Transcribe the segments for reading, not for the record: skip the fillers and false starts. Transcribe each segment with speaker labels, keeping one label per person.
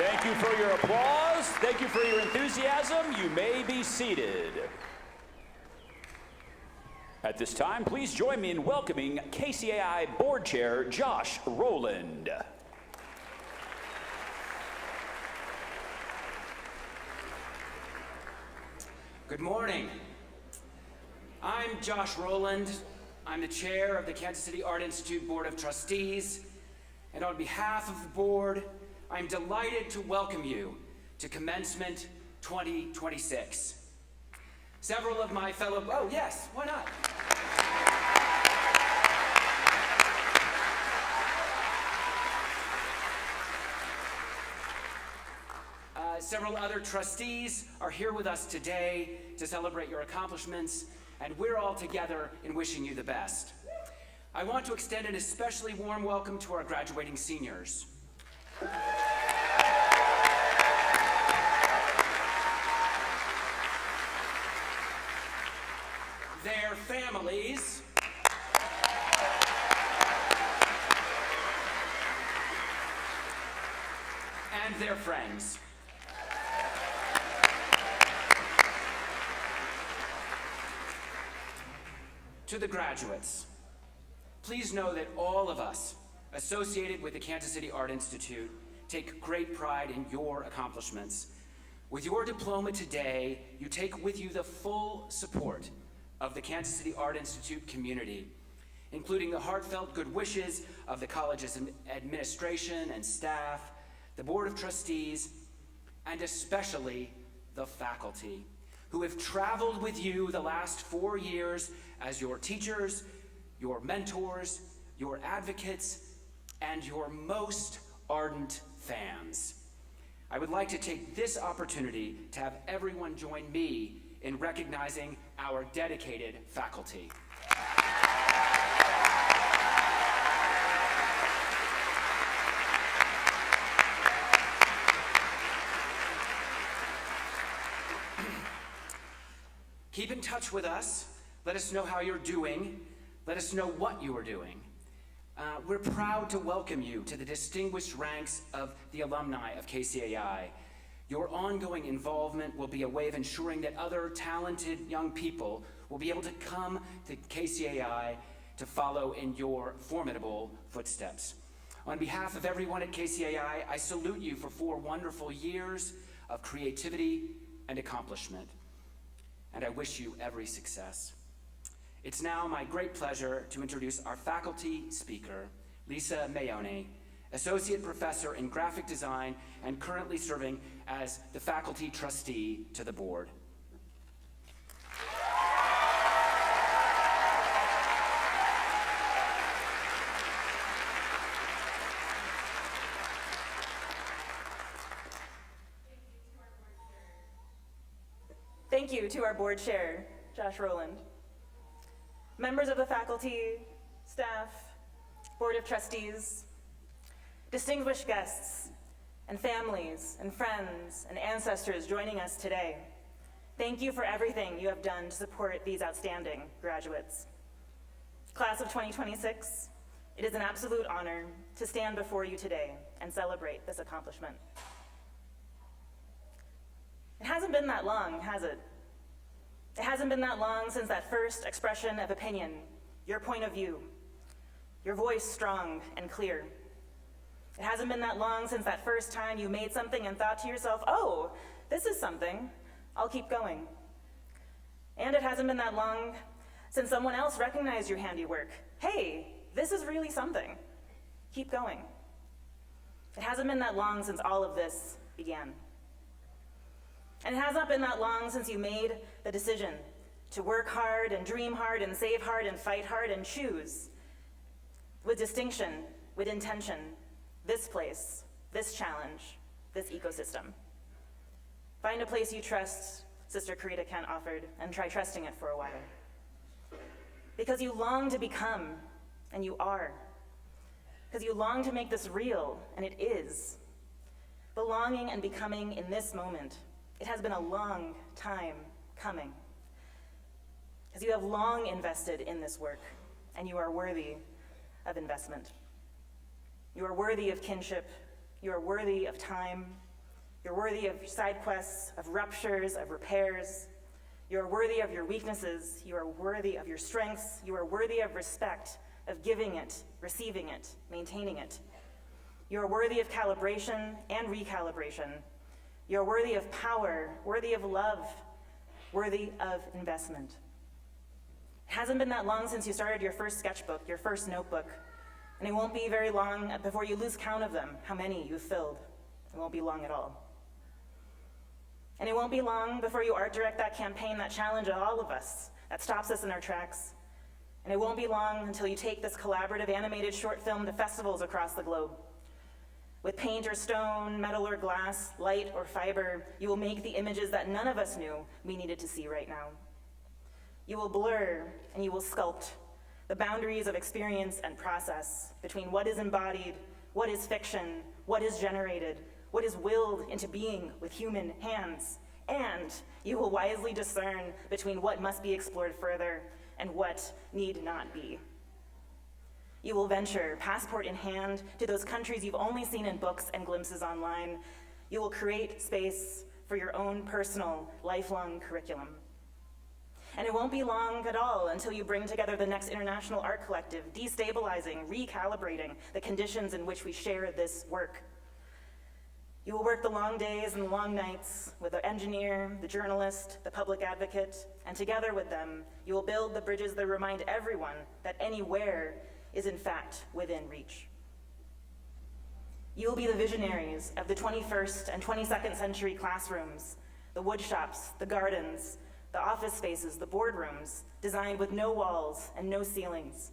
Speaker 1: Thank you for your applause. Thank you for your enthusiasm. You may be seated. At this time, please join me in welcoming KCAI Board Chair Josh Rowland.
Speaker 2: Good morning. I'm Josh Rowland. I'm the chair of the Kansas City Art Institute Board of Trustees, and on behalf of the board, I'm delighted to welcome you to Commencement 2026. Several of my fellow, oh yes, why not? Several other trustees are here with us today to celebrate your accomplishments, and we're all together in wishing you the best. I want to extend an especially warm welcome to our graduating seniors. Their families, and their friends. To the graduates, please know that all of us associated with the Kansas City Art Institute take great pride in your accomplishments. With your diploma today, you take with you the full support of the Kansas City Art Institute community, including the heartfelt good wishes of the college's administration and staff, the Board of Trustees, and especially the faculty, who have traveled with you the last 4 years as your teachers, your mentors, your advocates, and your most ardent fans. I would like to take this opportunity to have everyone join me in recognizing our dedicated faculty. Keep in touch with us. Let us know how you're doing. Let us know what you are doing. We're proud to welcome you to the distinguished ranks of the alumni of KCAI. Your ongoing involvement will be a way of ensuring that other talented young people will be able to come to KCAI to follow in your formidable footsteps. On behalf of everyone at KCAI, I salute you for 4 wonderful years of creativity and accomplishment, and I wish you every success. It's now my great pleasure to introduce our faculty speaker, Lisa Maione, Associate Professor in Graphic Design and currently serving as the faculty trustee to the board.
Speaker 3: Thank you to our board chair, Josh Rowland. Members of the faculty, staff, board of trustees, distinguished guests, and families and friends and ancestors joining us today, thank you for everything you have done to support these outstanding graduates. Class of 2026, it is an absolute honor to stand before you today and celebrate this accomplishment. It hasn't been that long, has it? It hasn't been that long since that first expression of opinion, your point of view, your voice strong and clear. It hasn't been that long since that first time you made something and thought to yourself, oh, this is something, I'll keep going. And it hasn't been that long since someone else recognized your handiwork. Hey, this is really something, keep going. It hasn't been that long since all of this began. And it has not been that long since you made the decision to work hard and dream hard and save hard and fight hard and choose with distinction, with intention, this place, this challenge, this ecosystem. Find a place you trust, Sister Karita Kent offered, and try trusting it for a while. Because you long to become, and you are. Because you long to make this real, and it is. Belonging and becoming in this moment. It has been a long time coming. Because you have long invested in this work, and you are worthy of investment. You are worthy of kinship, you are worthy of time, You're worthy of side quests, of ruptures, of repairs. You are worthy of your weaknesses. You are worthy of your strengths. You are worthy of respect, of giving it, receiving it, maintaining it. You are worthy of calibration and recalibration. You are worthy of power, worthy of love, worthy of investment. It hasn't been that long since you started your first sketchbook, your first notebook, and it won't be very long before you lose count of them, how many you've filled. It won't be long at all. And it won't be long before you art direct that campaign that challenges all of us, that stops us in our tracks. And it won't be long until you take this collaborative animated short film to festivals across the globe. With paint or stone, metal or glass, light or fiber, you will make the images that none of us knew we needed to see right now. You will blur and you will sculpt the boundaries of experience and process between what is embodied, what is fiction, what is generated, what is willed into being with human hands, and you will wisely discern between what must be explored further and what need not be. You will venture, passport in hand, to those countries you've only seen in books and glimpses online. You will create space for your own personal, lifelong curriculum. And it won't be long at all until you bring together the next international art collective, destabilizing, recalibrating the conditions in which we share this work. You will work the long days and the long nights with the engineer, the journalist, the public advocate, and together with them, you will build the bridges that remind everyone that anywhere is in fact within reach. You will be the visionaries of the 21st and 22nd century classrooms, the woodshops, the gardens, the office spaces, the boardrooms, designed with no walls and no ceilings.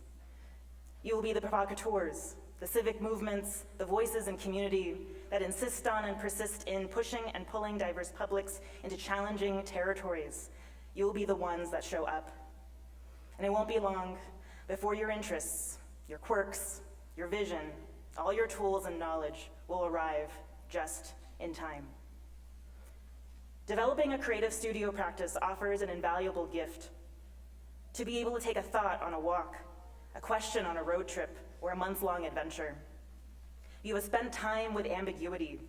Speaker 3: You will be the provocateurs, the civic movements, the voices in community that insist on and persist in pushing and pulling diverse publics into challenging territories. You will be the ones that show up. And it won't be long before your interests, your quirks, your vision, all your tools and knowledge will arrive just in time. Developing a creative studio practice offers an invaluable gift. To be able to take a thought on a walk, a question on a road trip, or a month-long adventure. You have spent time with ambiguity.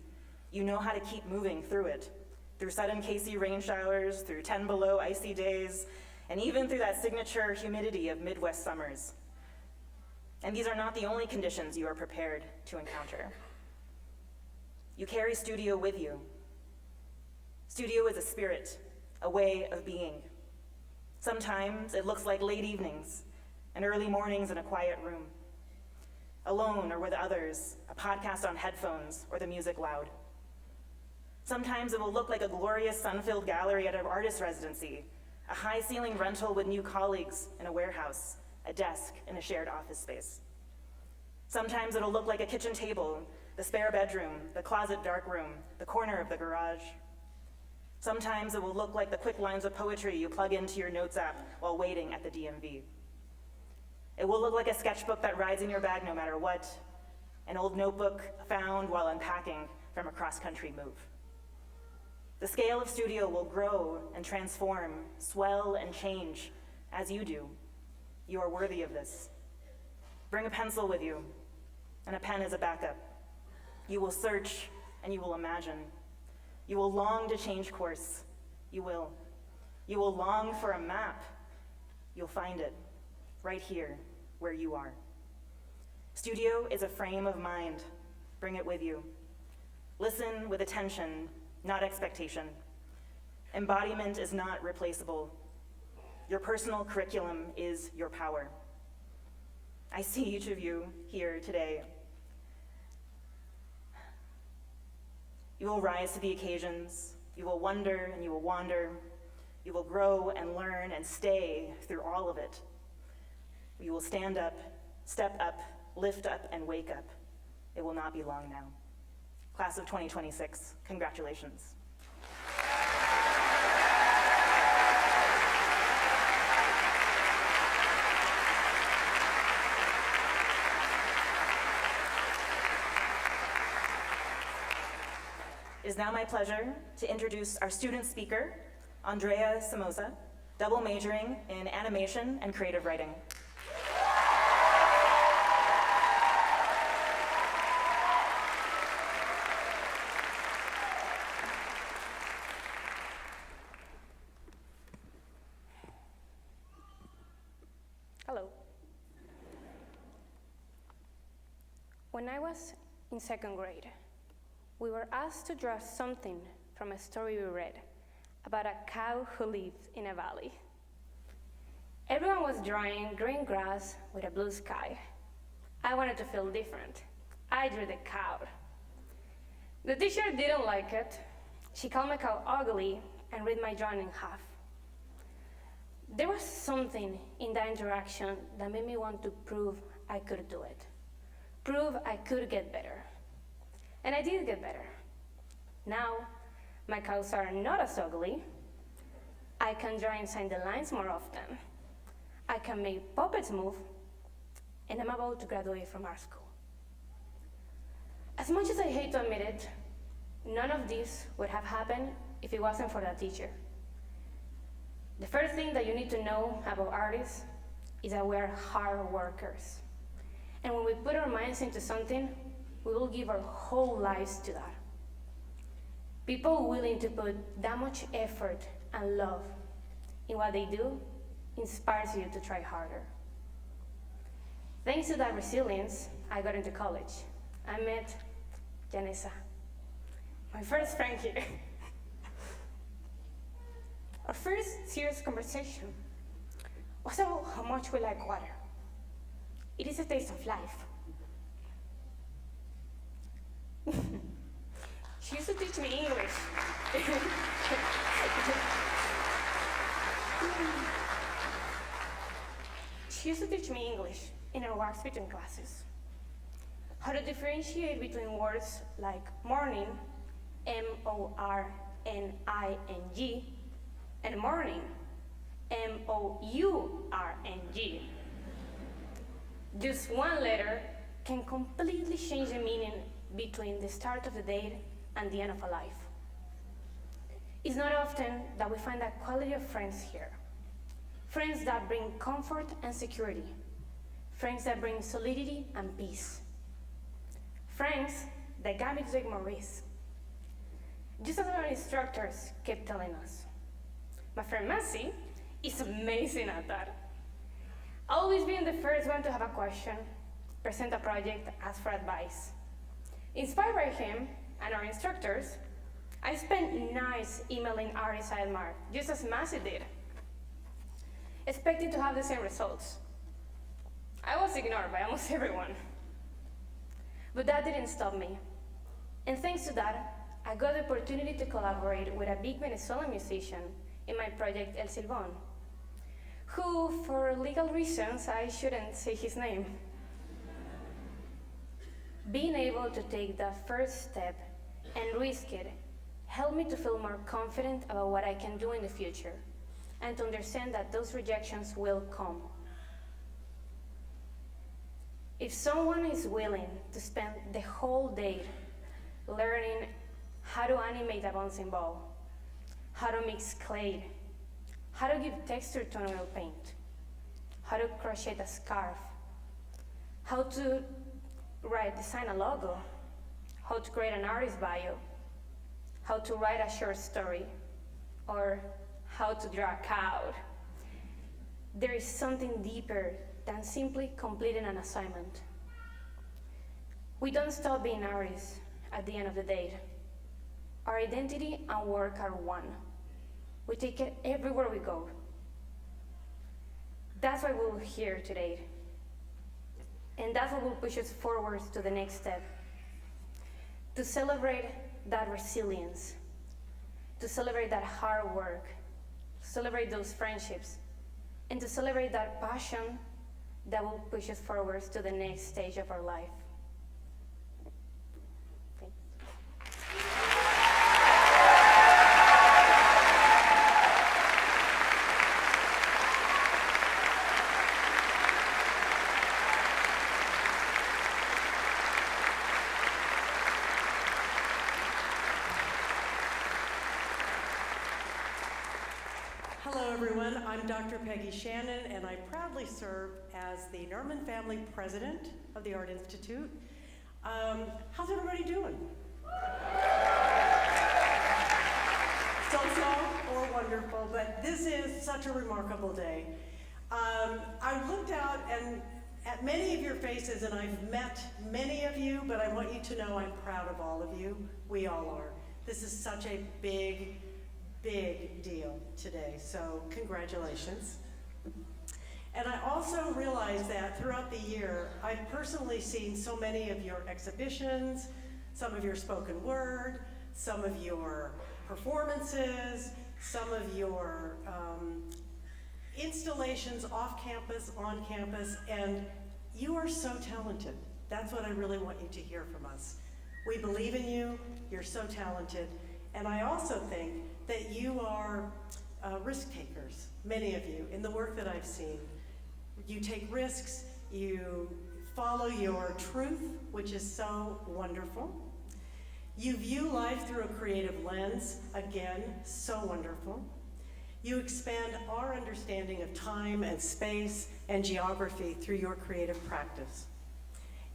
Speaker 3: You know how to keep moving through it, through sudden KC rain showers, through 10 below icy days, and even through that signature humidity of Midwest summers. And these are not the only conditions you are prepared to encounter. You carry studio with you. Studio is a spirit, a way of being. Sometimes it looks like late evenings and early mornings in a quiet room. Alone or with others, a podcast on headphones or the music loud. Sometimes it will look like a glorious sun-filled gallery at an artist residency, a high-ceiling rental with new colleagues in a warehouse, a desk in a shared office space. Sometimes it'll look like a kitchen table, the spare bedroom, the closet dark room, the corner of the garage. Sometimes it will look like the quick lines of poetry you plug into your notes app while waiting at the DMV. It will look like a sketchbook that rides in your bag no matter what, an old notebook found while unpacking from a cross-country move. The scale of studio will grow and transform, swell and change as you do. You are worthy of this. Bring a pencil with you and a pen as a backup. You will search and you will imagine. You will long to change course. You will. You will long for a map. You'll find it right here where you are. Studio is a frame of mind. Bring it with you. Listen with attention, not expectation. Embodiment is not replaceable. Your personal curriculum is your power. I see each of you here today. You will rise to the occasions. You will wonder and you will wander. You will grow and learn and stay through all of it. You will stand up, step up, lift up, and wake up. It will not be long now. Class of 2026, congratulations. It is now my pleasure to introduce our student speaker, Andrea Sumoza, double majoring in animation and creative writing.
Speaker 4: When I was in second grade, we were asked to draw something from a story we read about a cow who lived in a valley. Everyone was drawing green grass with a blue sky. I wanted to feel different. I drew the cow. The teacher didn't like it. She called my cow ugly and ripped my drawing in half. There was something in that interaction that made me want to prove I could do it. Prove I could get better. And I did get better. Now, my cows are not as ugly. I can draw inside the lines more often. I can make puppets move, and I'm about to graduate from art school. As much as I hate to admit it, none of this would have happened if it wasn't for that teacher. The first thing that you need to know about artists is that we are hard workers. And when we put our minds into something, we will give our whole lives to that. People willing to put that much effort and love in what they do inspires you to try harder. Thanks to that resilience, I got into college. I met Janessa, my first friend here. Our first serious conversation was about how much we like water. It is a taste of life. She used to teach me English. She used to teach me English in our walks between classes. How to differentiate between words like morning, M-O-R-N-I-N-G, and morning, M-O-U-R-N-G. Just one letter can completely change the meaning between the start of the day and the end of a life. It's not often that we find that quality of friends here. Friends that bring comfort and security. Friends that bring solidity and peace. Friends that got me to take more risks. Just as our instructors kept telling us. My friend Messi is amazing at that. Always being the first one to have a question, present a project, ask for advice. Inspired by him and our instructors, I spent nights emailing artists I admire, just as Messi did, expecting to have the same results. I was ignored by almost everyone. But that didn't stop me. And thanks to that, I got the opportunity to collaborate with a big Venezuelan musician in my project El Silbón, who, for legal reasons, I shouldn't say his name. Being able to take that first step and risk it helped me to feel more confident about what I can do in the future and to understand that those rejections will come. If someone is willing to spend the whole day learning how to animate a bouncing ball, how to mix clay, how to give texture to an oil paint, how to crochet a scarf, how to design a logo, how to create an artist bio, how to write a short story, or how to draw a cow. There is something deeper than simply completing an assignment. We don't stop being artists at the end of the day. Our identity and work are one. We take it everywhere we go. That's why we're here today. And that's what will push us forward to the next step. To celebrate that resilience, to celebrate that hard work, to celebrate those friendships, and to celebrate that passion that will push us forward to the next stage of our life.
Speaker 5: Hello everyone, I'm Dr. Peggy Shannon and I proudly serve as the Nerman family president of the Art Institute. How's everybody doing? So-so or wonderful, but this is such a remarkable day. I looked out and at many of your faces, and I've met many of you, but I want you to know I'm proud of all of you. We all are. This is such a big, big deal today, so congratulations. And I also realize that throughout the year, I've personally seen so many of your exhibitions, some of your spoken word, some of your performances, some of your installations off campus, on campus, and you are so talented. That's what I really want you to hear from us. We believe in you, you're so talented, and I also think that you are risk takers, many of you, in the work that I've seen. You take risks, you follow your truth, which is so wonderful. You view life through a creative lens, again, so wonderful. You expand our understanding of time and space and geography through your creative practice.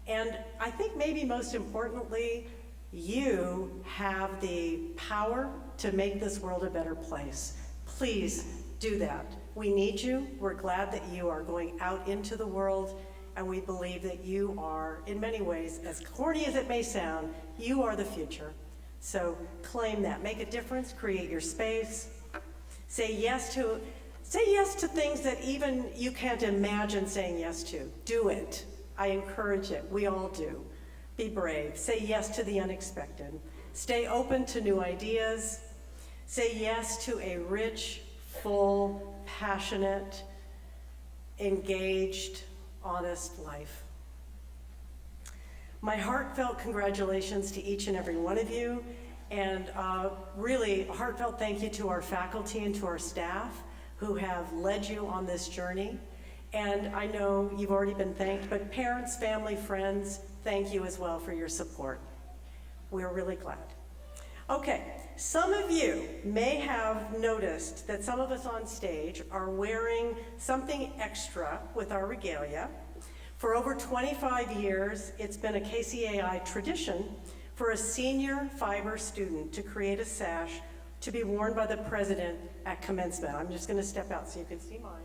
Speaker 5: And I think maybe most importantly, you have the power to make this world a better place. Please do that. We need you. We're glad that you are going out into the world, and we believe that you are, in many ways, as corny as it may sound, you are the future. So claim that. Make a difference. Create your space. Say yes to things that even you can't imagine saying yes to. Do it. I encourage it. We all do. Be brave. Say yes to the unexpected. Stay open to new ideas. Say yes to a rich, full, passionate, engaged, honest life. My heartfelt congratulations to each and every one of you, and really a heartfelt thank you to our faculty and to our staff who have led you on this journey. And I know you've already been thanked, but parents, family, friends, thank you as well for your support. We're really glad. Okay, some of you may have noticed that some of us on stage are wearing something extra with our regalia. For over 25 years, it's been a KCAI tradition for a senior fiber student to create a sash to be worn by the president at commencement. I'm just going to step out so you can see mine.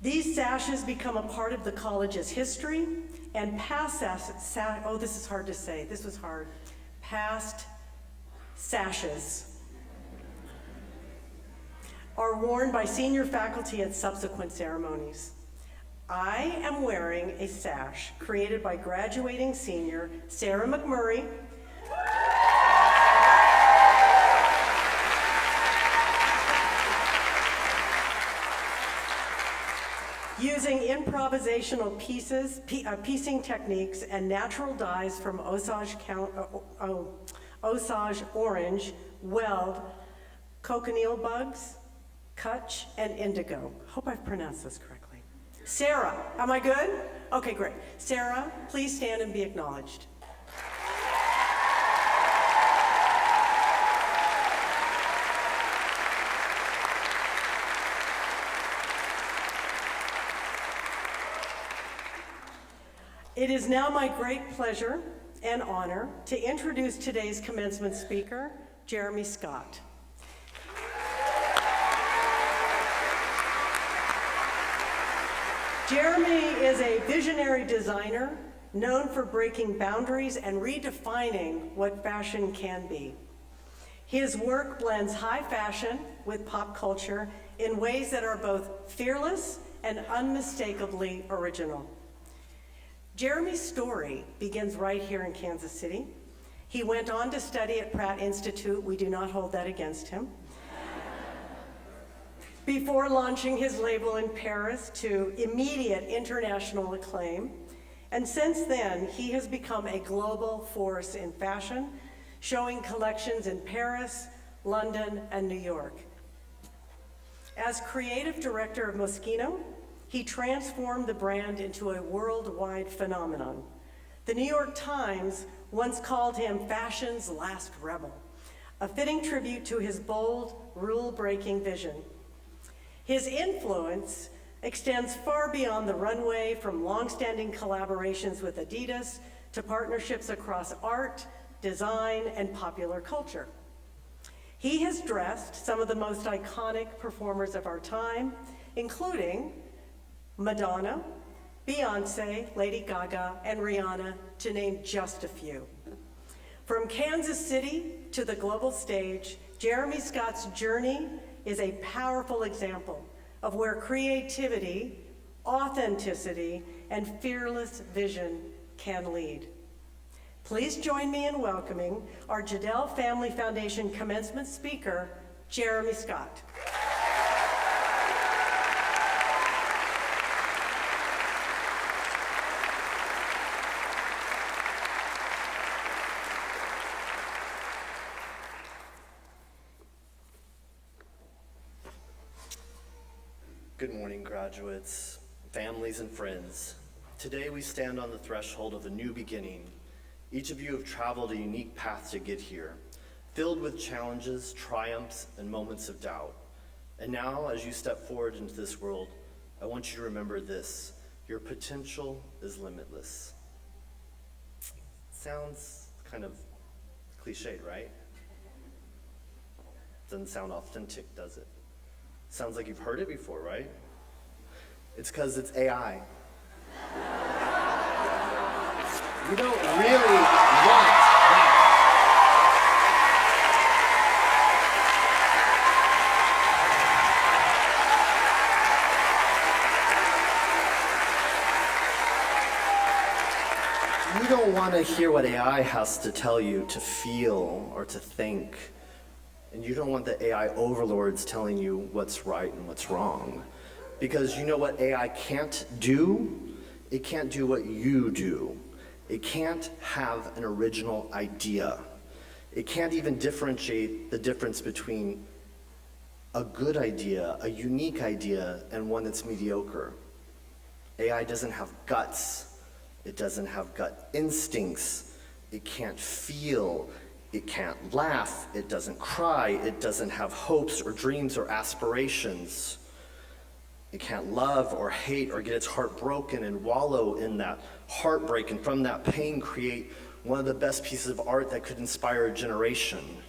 Speaker 5: These sashes become a part of the college's history, and past this is hard to say, this was hard. Past sashes are worn by senior faculty at subsequent ceremonies. I am wearing a sash created by graduating senior Sarah McMurray, using improvisational piecing techniques and natural dyes from Osage orange, weld, cochineal bugs, kutch, and indigo. Hope I've pronounced this correctly. Sarah, am I good? Okay, great. Sarah, please stand and be acknowledged. It is now my great pleasure and honor to introduce today's commencement speaker, Jeremy Scott. Jeremy is a visionary designer known for breaking boundaries and redefining what fashion can be. His work blends high fashion with pop culture in ways that are both fearless and unmistakably original. Jeremy's story begins right here in Kansas City. He went on to study at Pratt Institute. We do not hold that against him. Before launching his label in Paris to immediate international acclaim. And since then, he has become a global force in fashion, showing collections in Paris, London, and New York. As creative director of Moschino, he transformed the brand into a worldwide phenomenon. The New York Times once called him fashion's last rebel, a fitting tribute to his bold, rule-breaking vision. His influence extends far beyond the runway, from long-standing collaborations with Adidas to partnerships across art, design, and popular culture. He has dressed some of the most iconic performers of our time, including Madonna, Beyonce, Lady Gaga, and Rihanna, to name just a few. From Kansas City to the global stage, Jeremy Scott's journey is a powerful example of where creativity, authenticity, and fearless vision can lead. Please join me in welcoming our Jedel Family Foundation commencement speaker, Jeremy Scott.
Speaker 6: Good morning, graduates, families, and friends. Today we stand on the threshold of a new beginning. Each of you have traveled a unique path to get here, filled with challenges, triumphs, and moments of doubt. And now, as you step forward into this world, I want you to remember this: your potential is limitless. Sounds kind of cliched, right? Doesn't sound authentic, does it? Sounds like you've heard it before, right? It's because it's AI. You don't really want that. You don't want to hear what AI has to tell you to feel or to think. And you don't want the AI overlords telling you what's right and what's wrong. Because you know what AI can't do? It can't do what you do. It can't have an original idea. It can't even differentiate the difference between a good idea, a unique idea, and one that's mediocre. AI doesn't have guts. It doesn't have gut instincts. It can't feel. It can't laugh, it doesn't cry, it doesn't have hopes or dreams or aspirations. It can't love or hate or get its heart broken and wallow in that heartbreak, and from that pain create one of the best pieces of art that could inspire a generation.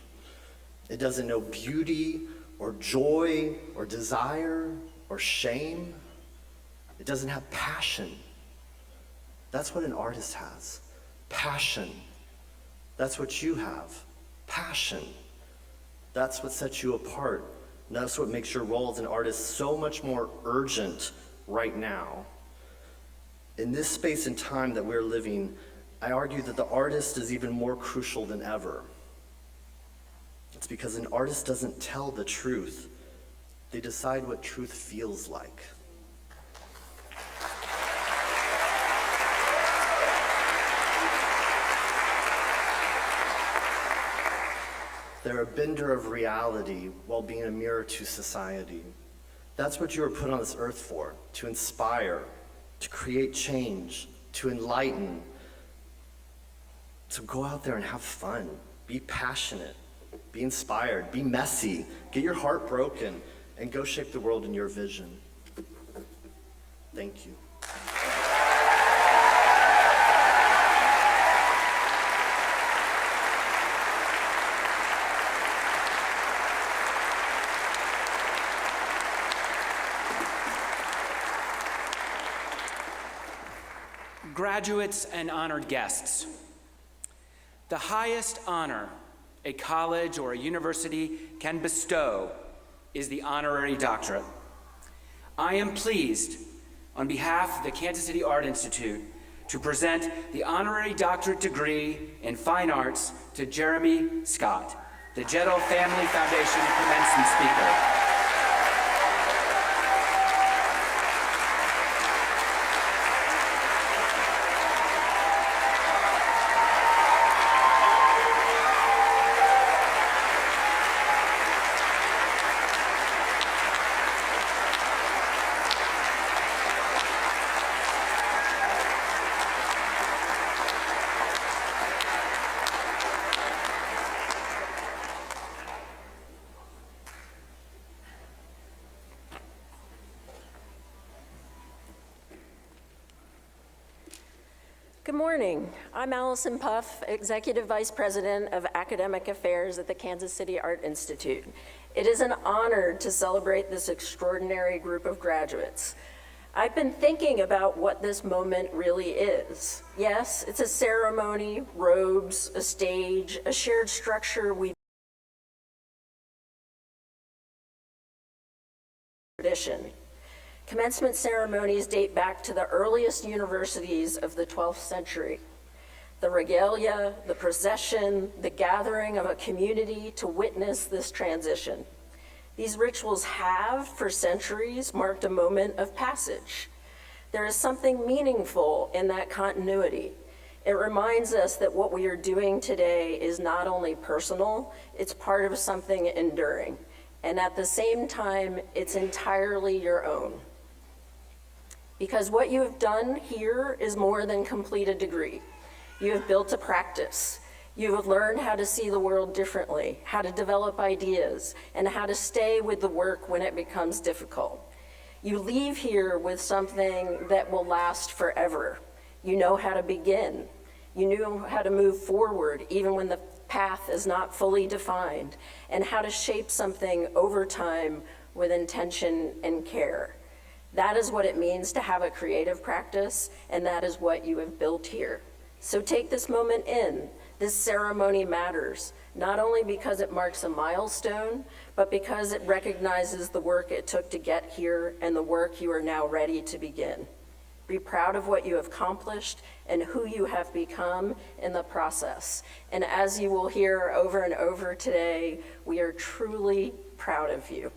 Speaker 6: It doesn't know beauty or joy or desire or shame. It doesn't have passion. That's what an artist has, passion. That's what you have, passion. That's what sets you apart. And that's what makes your role as an artist so much more urgent right now. In this space and time that we're living, I argue that the artist is even more crucial than ever. It's because an artist doesn't tell the truth. They decide what truth feels like. They're a bender of reality while being a mirror to society. That's what you were put on this earth for, to inspire, to create change, to enlighten. So go out there and have fun, be passionate, be inspired, be messy, get your heart broken, and go shape the world in your vision. Thank you.
Speaker 2: Graduates and honored guests, the highest honor a college or a university can bestow is the honorary doctorate. I am pleased, on behalf of the Kansas City Art Institute, to present the honorary doctorate degree in fine arts to Jeremy Scott, the Jedel Family Foundation commencement speaker.
Speaker 7: Good morning. I'm Allison Puff, Executive Vice President of Academic Affairs at the Kansas City Art Institute. It is an honor to celebrate this extraordinary group of graduates. I've been thinking about what this moment really is. Yes, it's a ceremony, robes, a stage, a shared structure we tradition. Commencement ceremonies date back to the earliest universities of the 12th century. The regalia, the procession, the gathering of a community to witness this transition. These rituals have, for centuries, marked a moment of passage. There is something meaningful in that continuity. It reminds us that what we are doing today is not only personal, it's part of something enduring. And at the same time, it's entirely your own. Because what you have done here is more than complete a degree. You have built a practice. You have learned how to see the world differently, how to develop ideas, and how to stay with the work when it becomes difficult. You leave here with something that will last forever. You know how to begin. You know how to move forward even when the path is not fully defined, and how to shape something over time with intention and care. That is what it means to have a creative practice, and that is what you have built here. So take this moment in. This ceremony matters, not only because it marks a milestone, but because it recognizes the work it took to get here and the work you are now ready to begin. Be proud of what you have accomplished and who you have become in the process. And as you will hear over and over today, we are truly proud of you.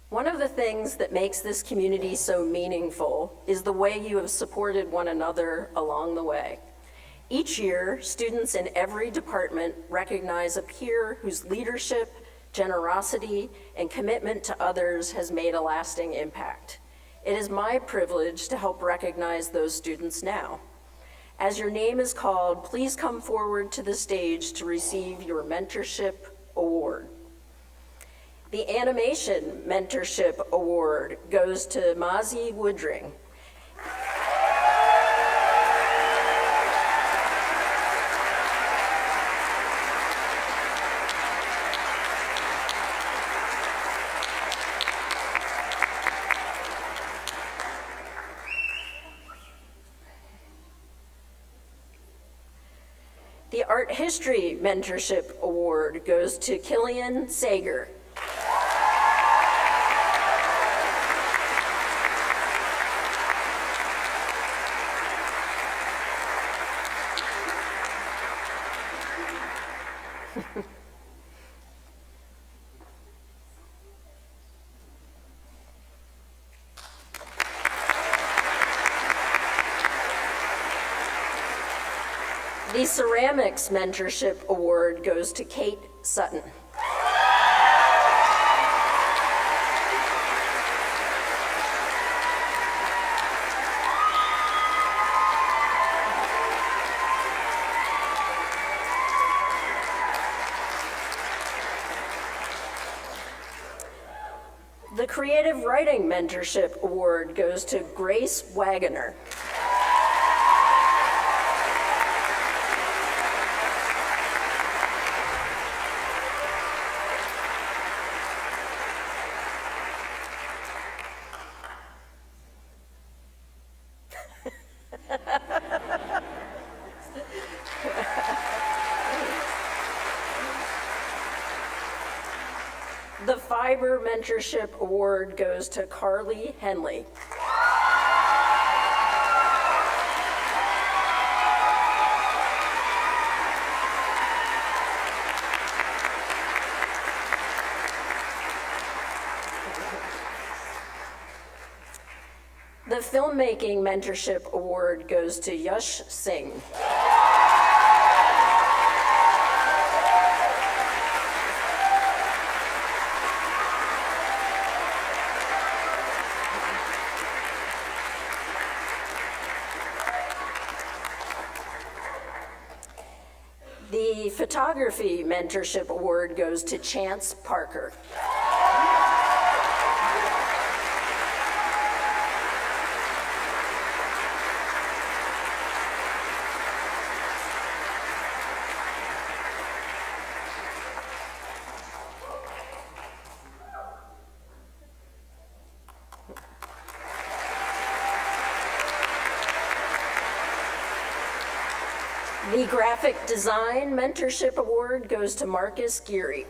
Speaker 7: One of the things that makes this community so meaningful is the way you have supported one another along the way. Each year, students in every department recognize a peer whose leadership, generosity, and commitment to others has made a lasting impact. It is my privilege to help recognize those students now. As your name is called, please come forward to the stage to receive your Mentorship Award. The Animation Mentorship Award goes to Mazi Woodring. The Art History Mentorship Award goes to Killian Sager. The Ceramics Mentorship Award goes to Kate Sutton. The Creative Writing Mentorship Award goes to Grace Wagoner. The Fiber Mentorship Award goes to Carly Henley. The Filmmaking Mentorship Award goes to Yash Singh. The Photography Mentorship Award goes to Chance Parker. The Graphic Design Mentorship Award goes to Marcus Geary.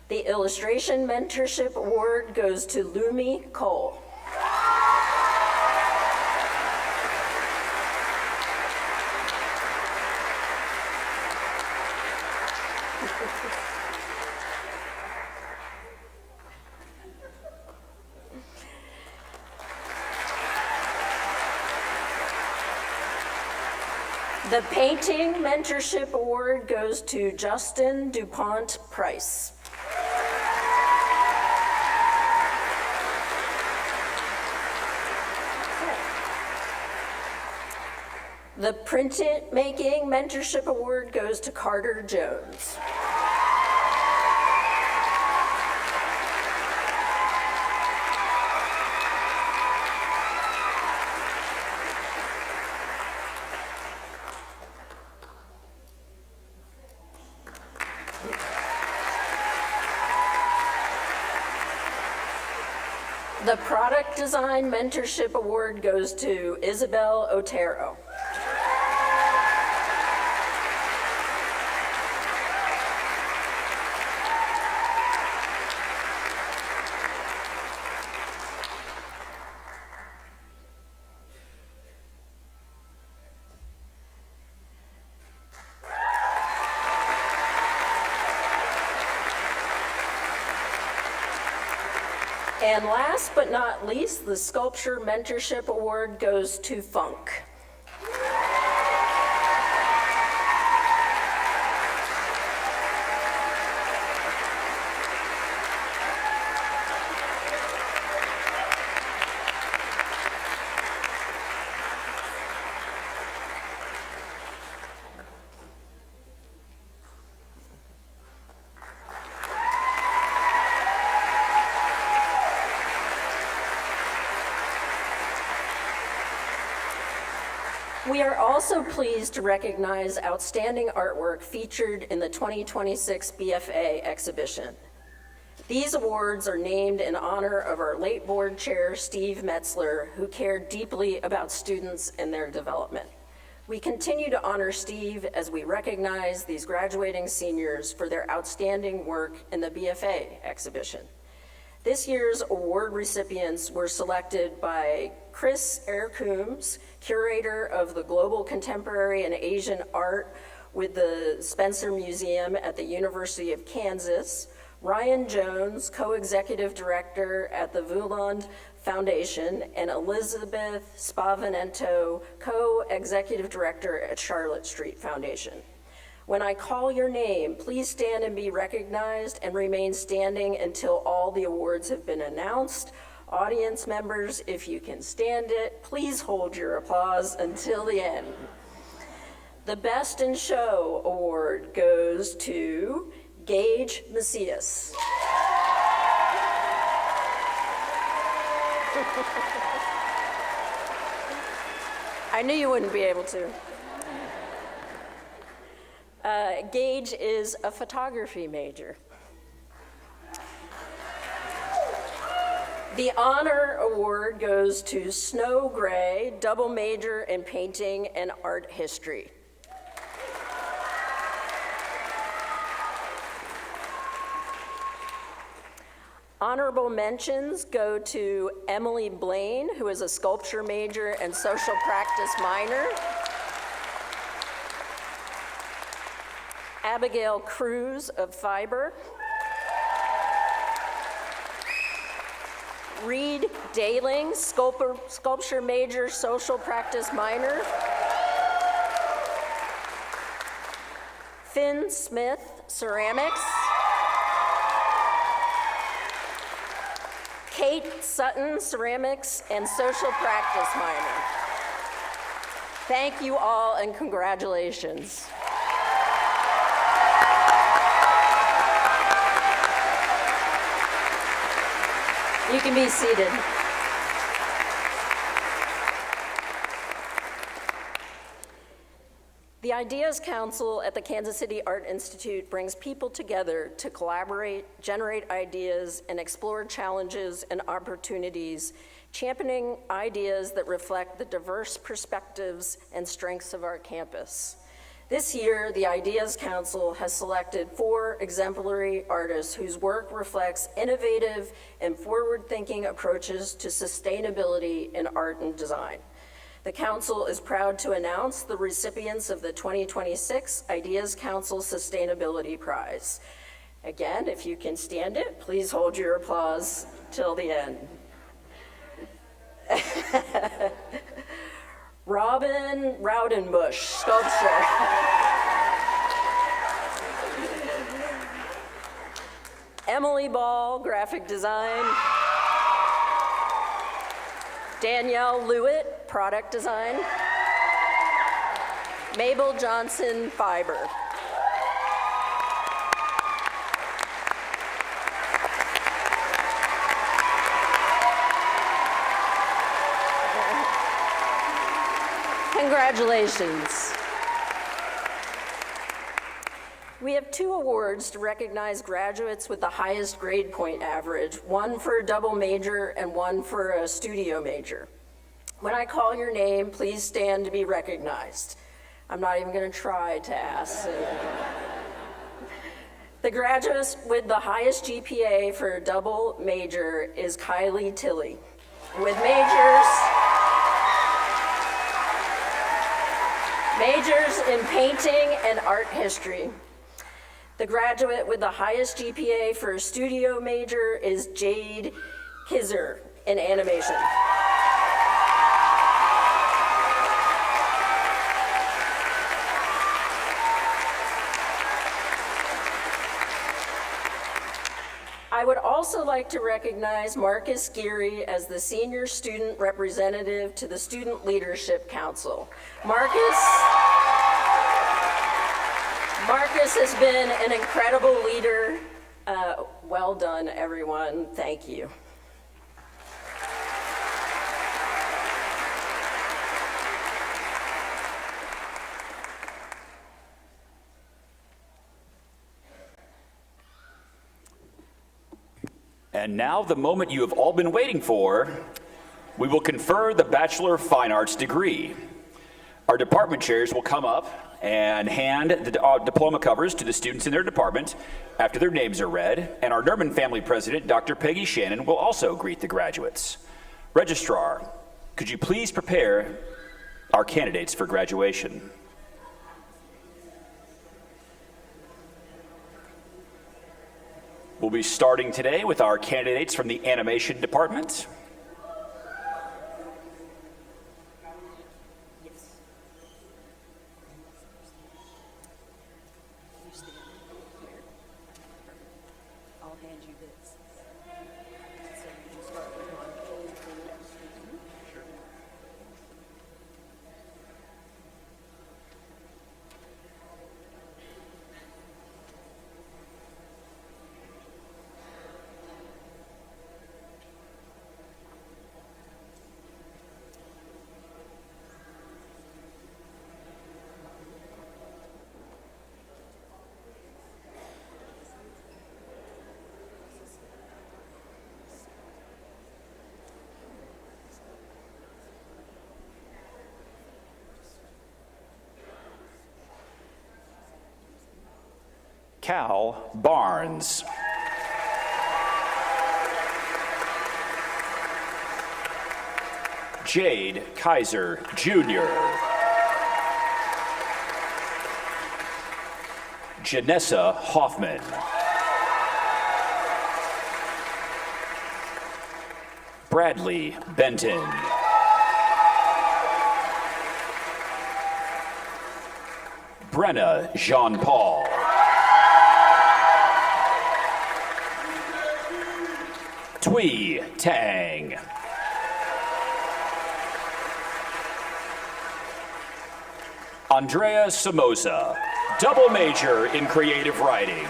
Speaker 7: The Illustration Mentorship Award goes to Lumi Cole. The Painting Mentorship Award goes to Justin DuPont Price. The Printmaking Mentorship Award goes to Carter Jones. The Product Design Mentorship Award goes to Isabel Otero. And last but not least, the Sculpture Mentorship Award goes to Funk. We are also pleased to recognize outstanding artwork featured in the 2026 BFA exhibition. These awards are named in honor of our late board chair, Steve Metzler, who cared deeply about students and their development. We continue to honor Steve as we recognize these graduating seniors for their outstanding work in the BFA exhibition. This year's award recipients were selected by Chris Ercoombs, curator of the Global Contemporary and Asian Art with the Spencer Museum at the University of Kansas, Ryan Jones, co-executive director at the Vuland Foundation, and Elizabeth Spavinento, co-executive director at Charlotte Street Foundation. When I call your name, please stand and be recognized and remain standing until all the awards have been announced. Audience members, if you can stand it, please hold your applause until the end. The Best in Show Award goes to Gage Macias. I knew you wouldn't be able to. Gage is a photography major. The Honor Award goes to Snow Gray, double major in painting and art history. Honorable mentions go to Emily Blaine, who is a sculpture major and social practice minor. Abigail Cruz of Fiber. Reed Daling, sculpture major, social practice minor. Finn Smith, ceramics. Kate Sutton, ceramics and social practice minor. Thank you all and congratulations. You can be seated. The Ideas Council at the Kansas City Art Institute brings people together to collaborate, generate ideas, and explore challenges and opportunities, championing ideas that reflect the diverse perspectives and strengths of our campus. This year, the Ideas Council has selected 4 exemplary artists whose work reflects innovative and forward-thinking approaches to sustainability in art and design. The Council is proud to announce the recipients of the 2026 Ideas Council Sustainability Prize. Again, if you can stand it, please hold your applause till the end. Robin Rowdenbush, sculpture. Emily Ball, graphic design. Danielle Lewitt, product design. Mabel Johnson, fiber. Congratulations. We have 2 awards to recognize graduates with the highest grade point average, one for a double major and one for a studio major. When I call your name, please stand to be recognized. I'm not even going to try to ask. The graduate with the highest GPA for a double major is Kylie Tilley, with majors in painting and art history. The graduate with the highest GPA for a studio major is Jade Kizer in animation. I would also like to recognize Marcus Geary as the Senior Student Representative to the Student Leadership Council. Marcus has been an incredible leader. Well done, everyone. Thank you.
Speaker 1: And now the moment you have all been waiting for, we will confer the Bachelor of Fine Arts degree. Our department chairs will come up and hand the diploma covers to the students in their department after their names are read, and our Nerman family president, Dr. Peggy Shannon, will also greet the graduates. Registrar, could you please prepare our candidates for graduation? We'll be starting today with our candidates from the animation department. Cal Barnes. Jade Kaiser Jr. Janessa Hoffman. Bradley Benton. Brenna Jean-Paul. Tui Tang. Andrea Sumoza, double major in creative writing.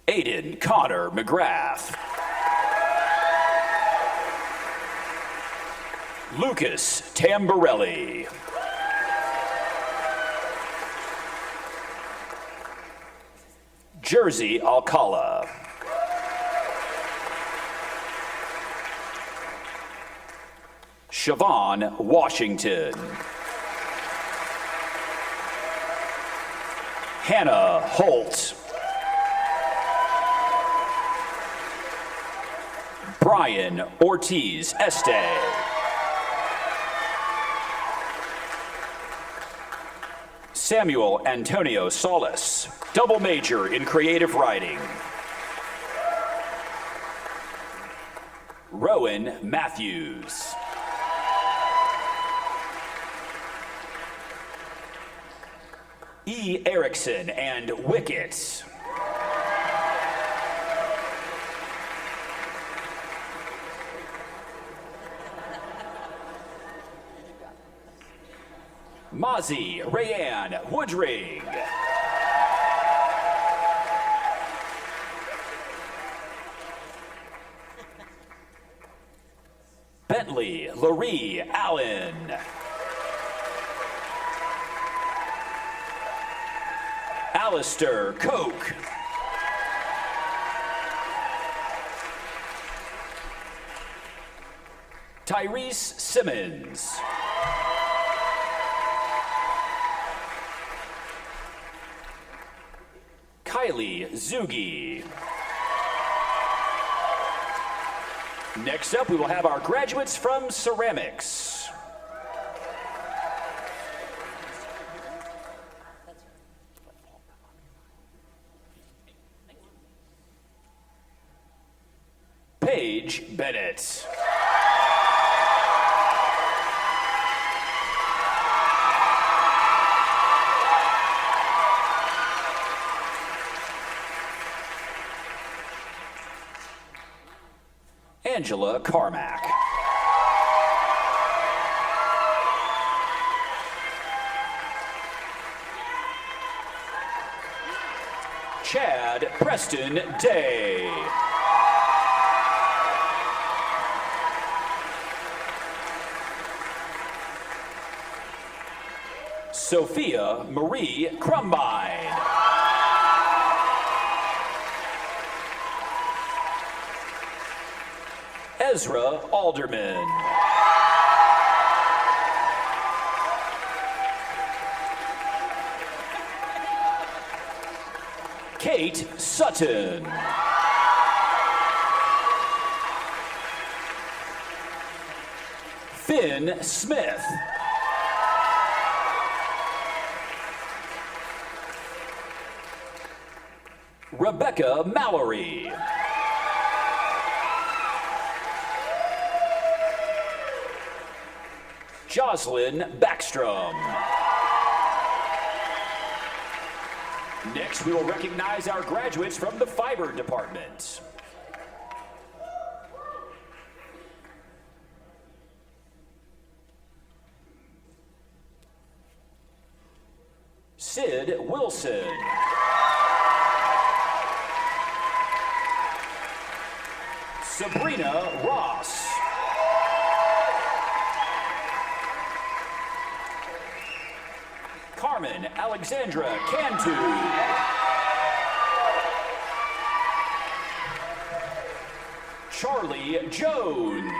Speaker 1: Aiden Connor McGrath. Lucas Tamborelli. Jersey Alcala. Siobhan Washington. Hannah Holt. Brian Ortiz Este. Samuel Antonio Solis, double major in creative writing. Rowan Matthews. E. Erickson and Wickett. Mozzie Rayanne Woodring. Bentley Laurie Allen. Alistair Koch. Tyrese Simmons. Kylie Zugi. Next up, we will have our graduates from ceramics. Paige Bennett. Angela Carmack. Chad Preston Day. Sophia Marie Crumbine. Ezra Alderman. Kate Sutton. Finn Smith. Rebecca Mallory. Jocelyn Backstrom. Next, we will recognize our graduates from the fiber department. Sid Wilson. Sabrina Ross. Carmen Alexandra Cantu. Charlie Jones.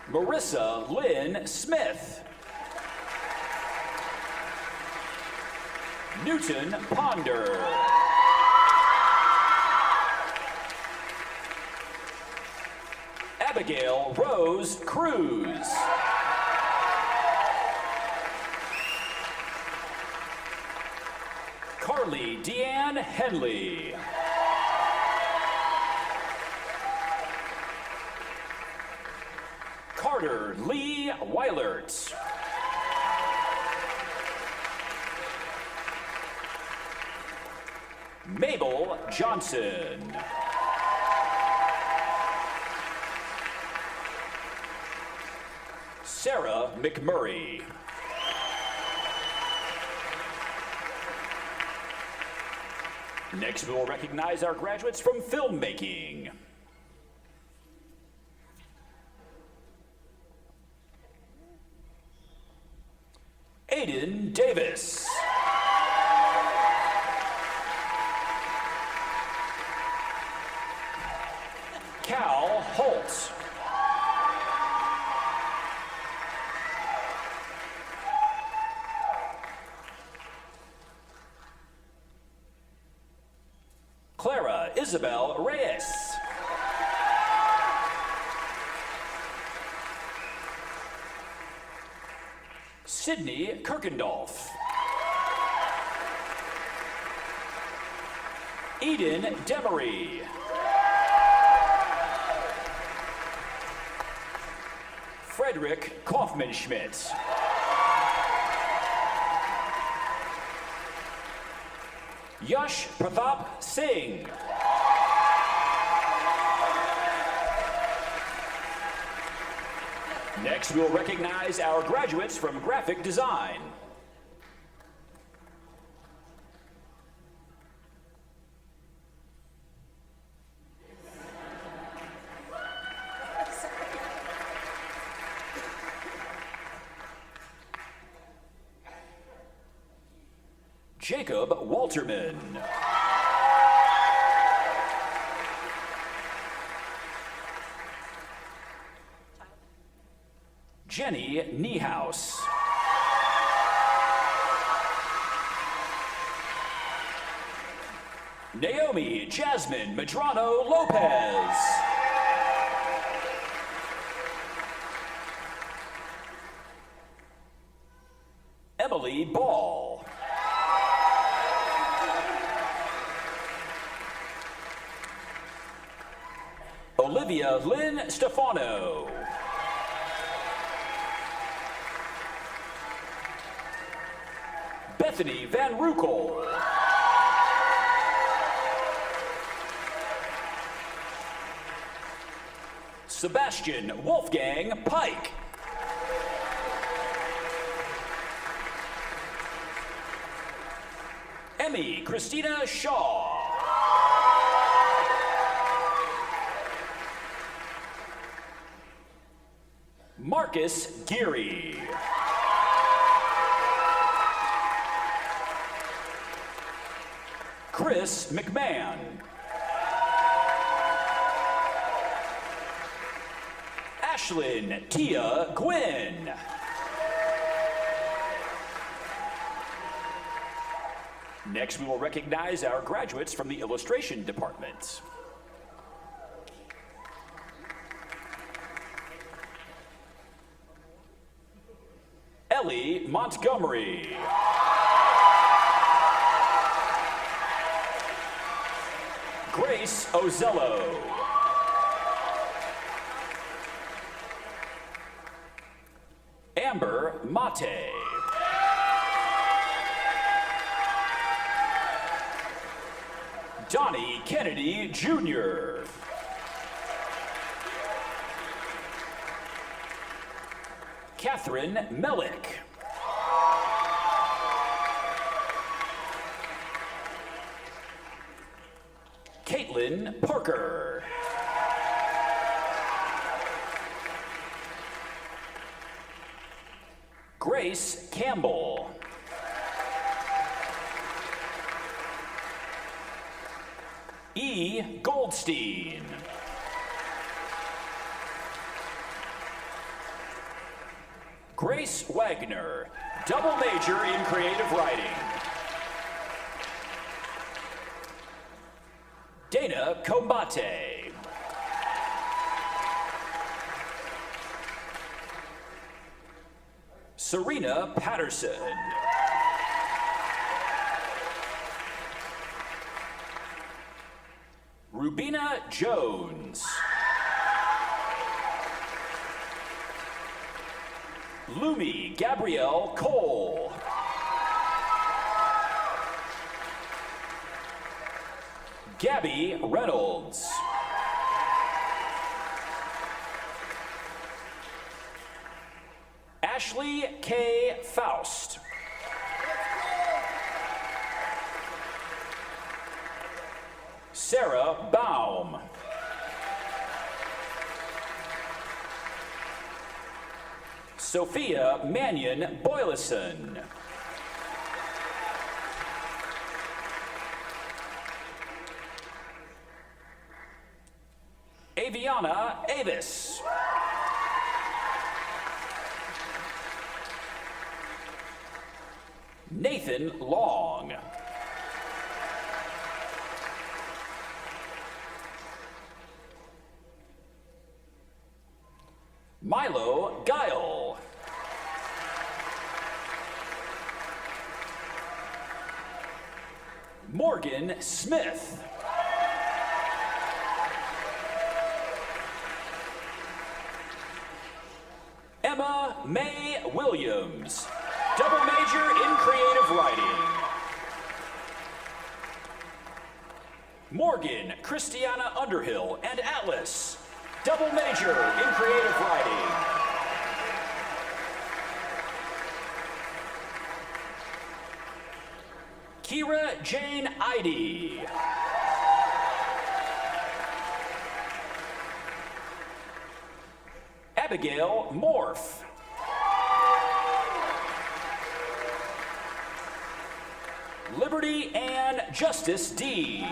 Speaker 1: Marissa Lynn Smith. Newton Ponder. Abigail Rose Cruz. Carly Deanne Henley. Carter Lee Weilert. Mabel Johnson. Sarah McMurray. Next, we will recognize our graduates from filmmaking. Aiden Davis. Cal Holt. Clara Isabel Reyes. Sydney Kirkendolf. Eden Demery. Frederick Kaufman-Schmidt. Yash Pratap Singh. Next, we'll recognize our graduates from graphic design. Jacob Walterman. Jenny Niehaus. Naomi Jazmin Medrano Lopez. Emily Ball. Olivia Lynn Stefano. Bethany Van Rukel. Sebastian Wolfgang Pike. Emmy Christina Shaw. Marcus Geary. Chris McMahon. Ashlyn Tia Gwynn. Next, we will recognize our graduates from the illustration department. Ellie Montgomery. Grace Ozello. Amber Mate. Donnie Kennedy Jr. Catherine Mellick. Caitlin Parker. Grace Campbell. E. Goldstein. Grace Wagner, double major in creative writing. Dana Combate. Serena Patterson. Rubina Jones. Lumi Gabrielle Cole. Gabby Reynolds. Ashley K. Faust. Sarah Baum. Sophia Mannion Boylison. Aviana Avis. Nathan Long. Milo Guile. Morgan Smith. Emma May Williams, double major in creative writing. Morgan Christiana Underhill and Atlas, double major in creative writing. Kira Jane Idy. Abigail Morph. Liberty Ann Justice Dean.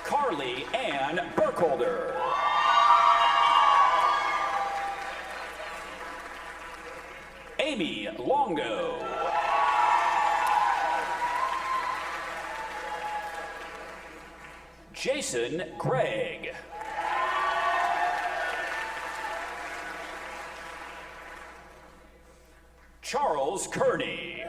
Speaker 1: Carly Ann Burkholder. Amy Longo. Jason Gregg. Charles Kearney.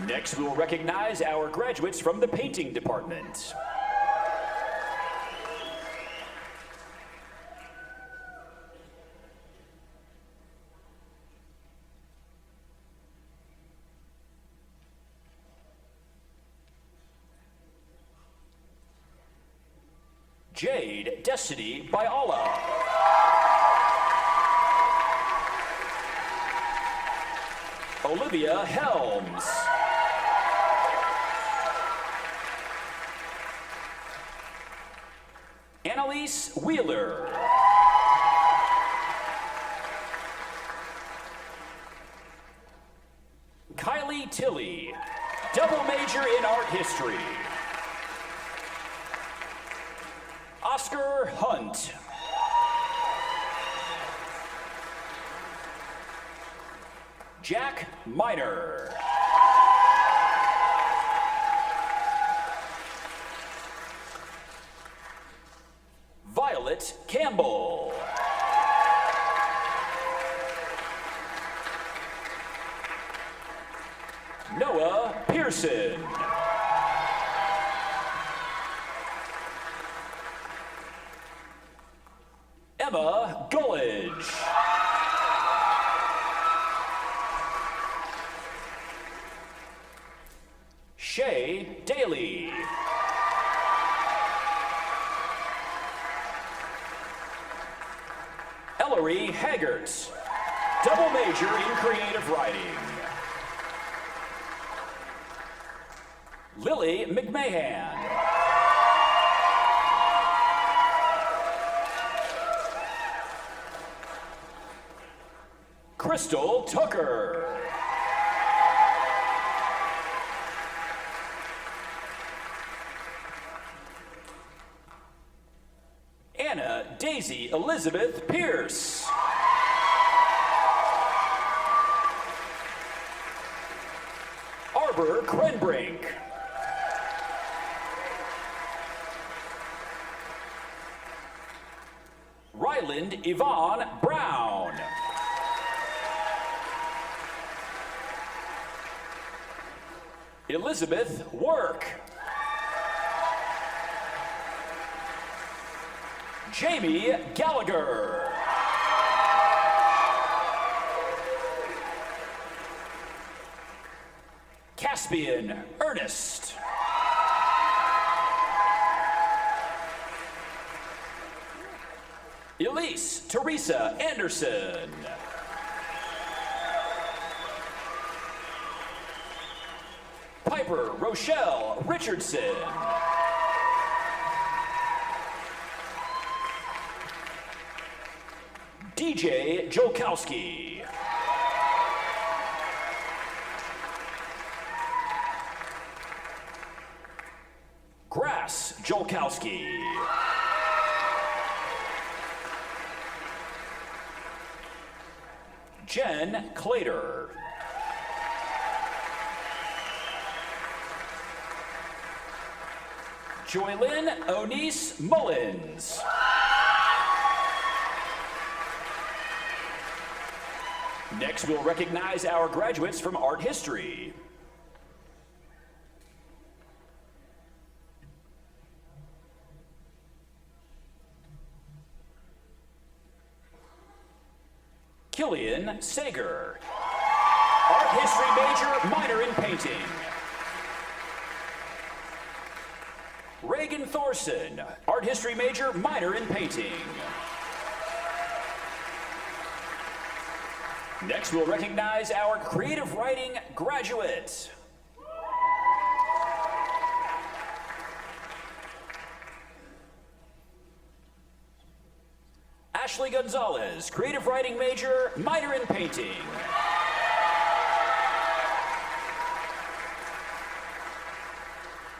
Speaker 1: Next, we will recognize our graduates from the painting department. Jade Destiny Biala. Olivia Helms. Annalise Wheeler. Kylie Tilley, double major in art history. Oscar Hunt. Jack Miner. Violet Campbell. Noah Pearson. Emma Gullidge. Shay Daly. Ellery Haggart, double major in creative writing. Lily McMahon. Crystal Tucker. Anna Daisy Elizabeth Pierce. Arbor Krenbrink. Ryland Yvonne Brown. Elizabeth Work. Jamie Gallagher. Caspian Ernest. Elise Teresa Anderson. Piper Rochelle Richardson. DJ Jolkowski. Grass Jolkowski. Jen Clater. Joylyn Onise Mullins. Next, we'll recognize our graduates from art history. Killian Sager, art history major, minor in painting. Reagan Thorson, art history major, minor in painting. Next, we'll recognize our creative writing graduate. Ashley Gonzalez, creative writing major, minor in painting.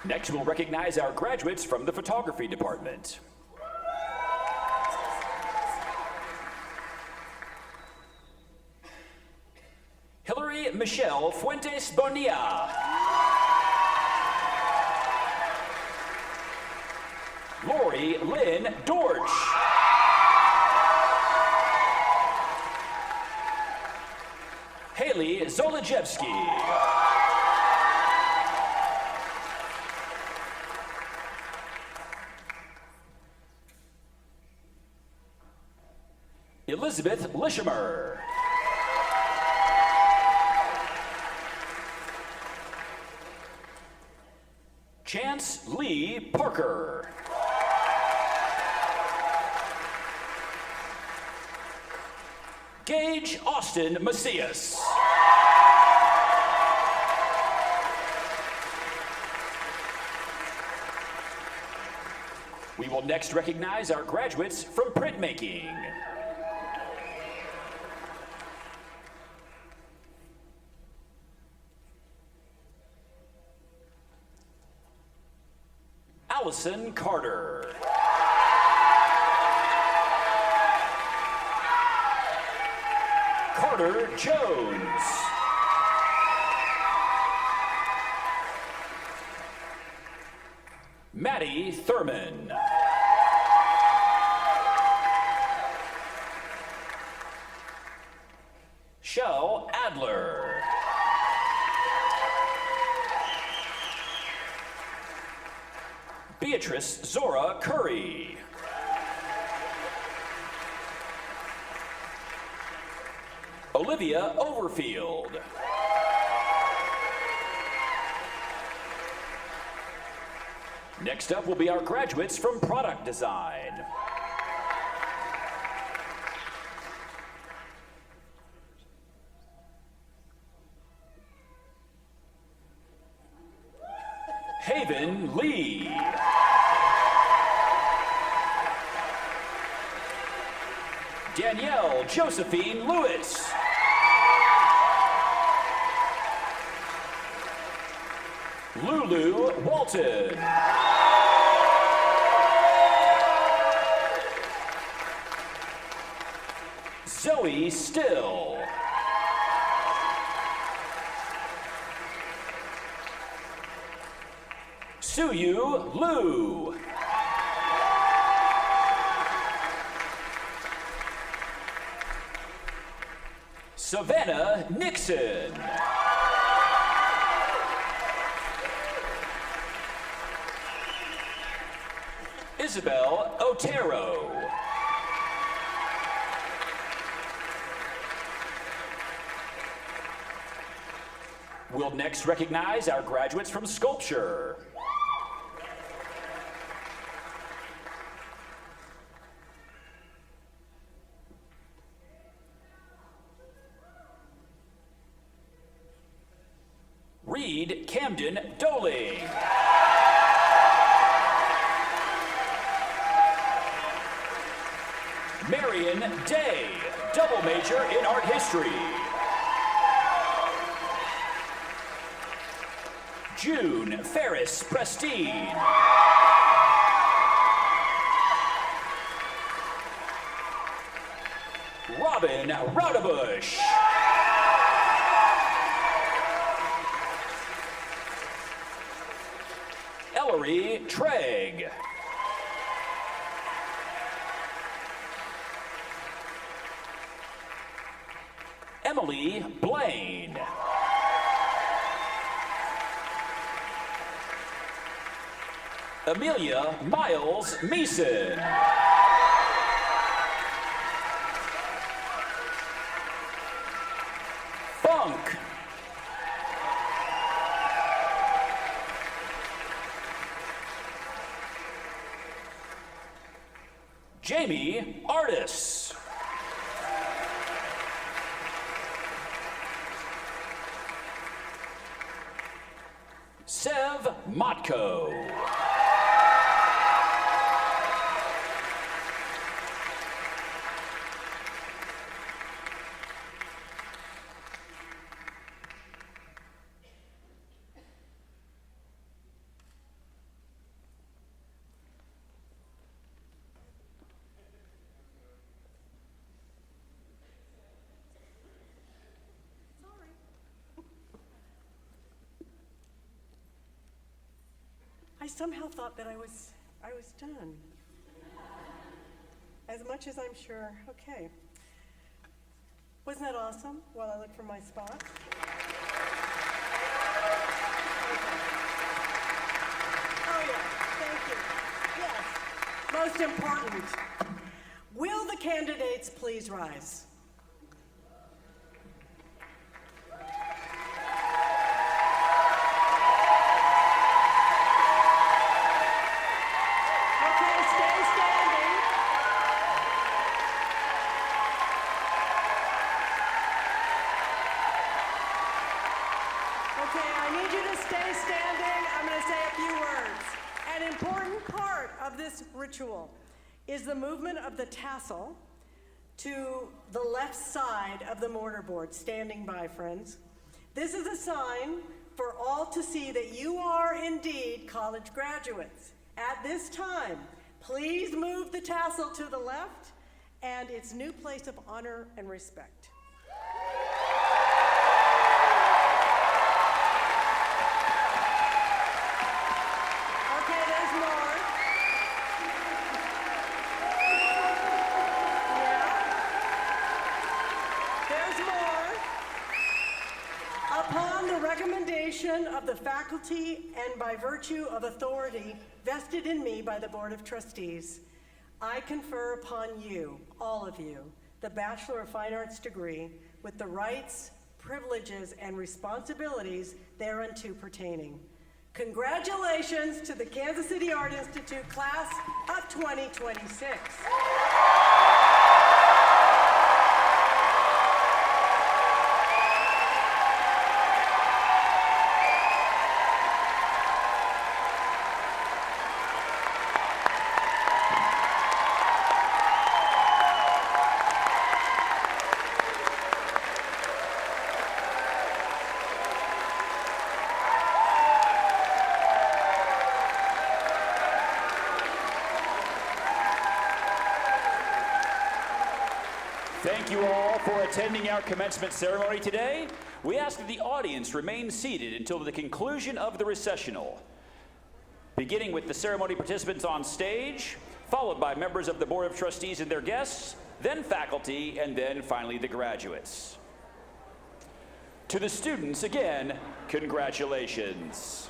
Speaker 1: Next, we'll recognize our graduates from the photography department. Hillary Michelle Fuentes Bonilla. Lori Lynn Dorch. Haley Zolajewski. Elizabeth Lishamer. Chance Lee Parker. Gage Austin Macias. We will next recognize our graduates from printmaking. Allison Carter. Carter Jones. Maddie Thurman. Shell Adler. Beatrice Zora Curry. Olivia Overfield. Next up will be our graduates from product design. Haven Lee. Danielle Josephine Lewis. Lulu Walton. Zoe Still. Suyu Liu. Savannah Nixon. Isabel Otero. We'll next recognize our graduates from sculpture. Reed Camden Doling. Marion Day, double major in art history. June Ferris Prestine. Robin Raudebush. Ellery Tregg. Emily Blaine. Amelia Miles Meeson. Funk. Jamie Artis. Sev Motko.
Speaker 5: I somehow thought that I was done. As much as I'm sure, okay. Wasn't that awesome while I look for my spot? Okay. Oh yeah, thank you. Yes, most important. Will the candidates please rise? Ritual is the movement of the tassel to the left side of the mortarboard. Standing by, friends. This is a sign for all to see that you are indeed college graduates. At this time, please move the tassel to the left and its new place of honor and respect. Okay, there's more. Upon the recommendation of the faculty and by virtue of authority vested in me by the Board of Trustees, I confer upon you, all of you, the Bachelor of Fine Arts degree with the rights, privileges, and responsibilities thereunto pertaining. Congratulations to the Kansas City Art Institute class of 2026.
Speaker 1: Thank you all for attending our commencement ceremony today. We ask that the audience remain seated until the conclusion of the recessional, beginning with the ceremony participants on stage, followed by members of the Board of Trustees and their guests, then faculty, and then finally the graduates. To the students, again, congratulations.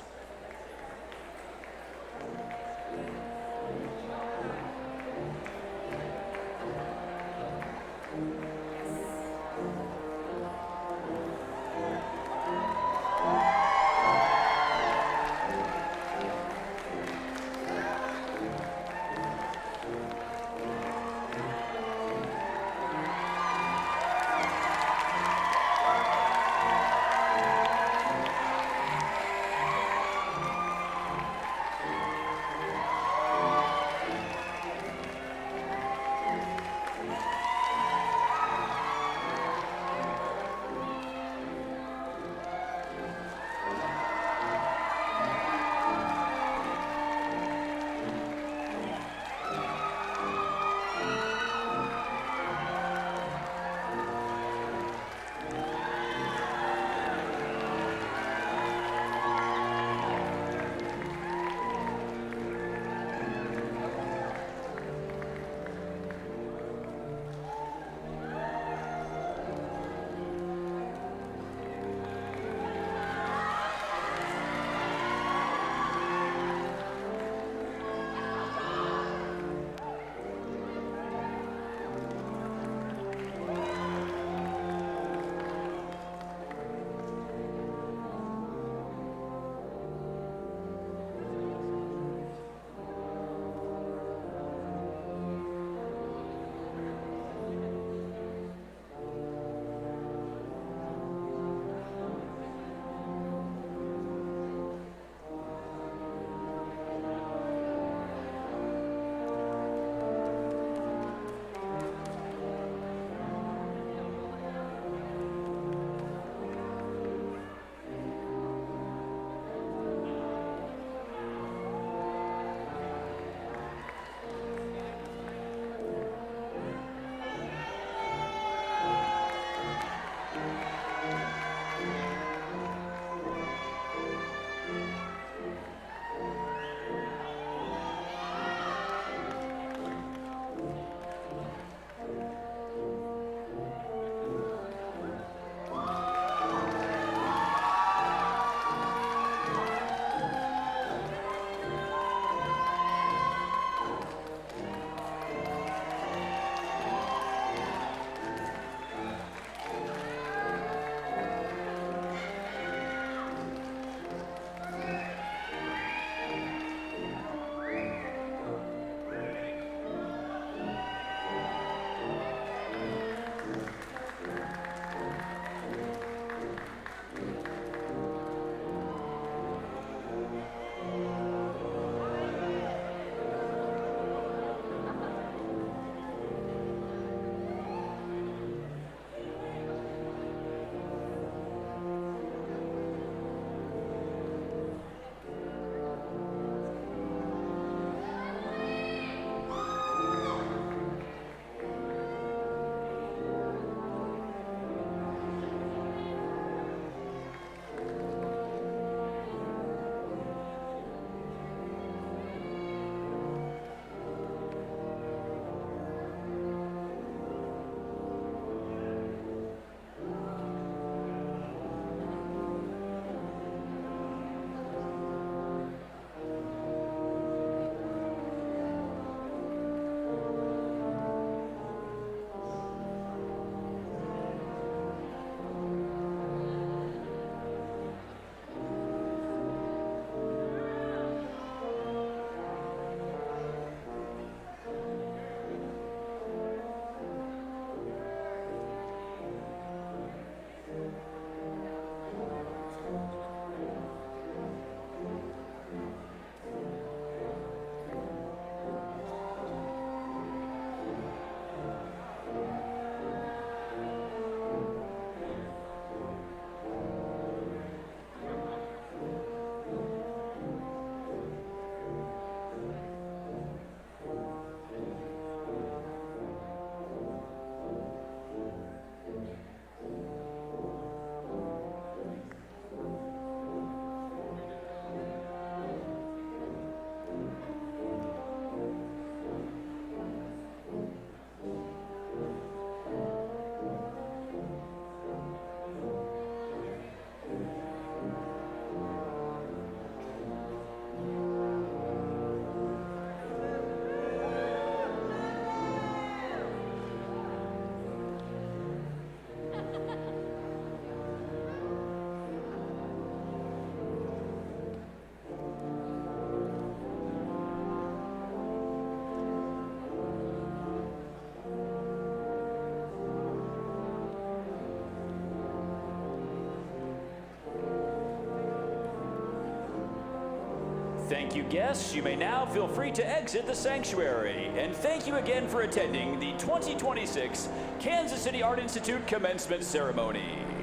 Speaker 1: Thank you, guests. You may now feel free to exit the sanctuary. And thank you again for attending the 2026 Kansas City Art Institute Commencement Ceremony.